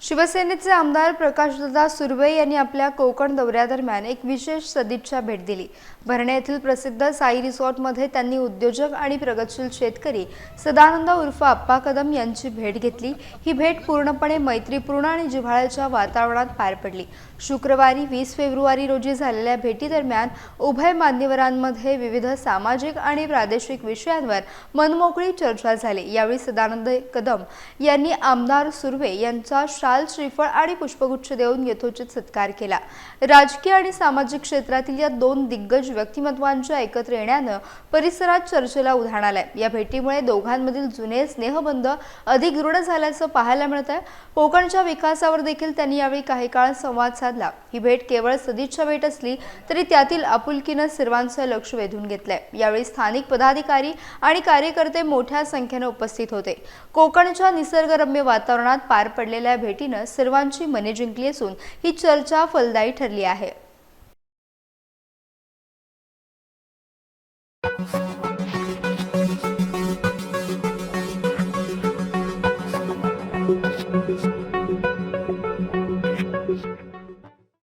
शिवसेनेचे आमदार प्रकाशदादा सुर्वे यांनी आपल्या कोकण दौऱ्यादरम्यान एक विशेष सदिच्छा भेट दिली। भरणे येथील प्रसिद्ध साई रिसॉर्टमध्ये त्यांनी उद्योजक आणि प्रगतशील शेतकरी सदानंद उर्फ अप्पा कदम यांची भेट घेतली। ही भेट पूर्णपणे मैत्रीपूर्ण आणि जिव्हाळ्याच्या वातावरणात पार पडली। शुक्रवारी 20 फेब्रुवारी रोजी झालेल्या भेटीदरम्यान उभय मान्यवरांमध्ये विविध सामाजिक आणि प्रादेशिक विषयांवर मनमोकळी चर्चा झाली। यावेळी सदानंद कदम यांनी आमदार सुर्वे यांचा शाल, श्रीफळ आणि पुष्पगुच्छ देऊन यथोचित सत्कार केला। राजकीय आणि सामाजिक क्षेत्रातील या दोन दिग्गज व्यक्तिमत्वांच्या एकत्र येण्याने परिसरात चर्चेला उधाण आलंय। या भेटीमुळे दोघांमधील जुने स्नेहबंध अधिक दृढ झाल्याचं पाहायला मिळतंय। कोकणच्या विकासावर देखील त्यांनी यावेळी काही काळ संवाद साधला। ही भेट केवळ सदिच्छा भेट असली तरी त्यातील आपुलकीने सर्वांचं लक्ष वेधून घेतलंय। यावेळी स्थानिक पदाधिकारी आणि कार्यकर्ते मोठ्या संख्येने उपस्थित होते। कोकणच्या निसर्गरम्य वातावरणात पार पडलेल्या भेटीने सर्वांची मने जिंकली असून ही चर्चा फलदायी ठरली आहे।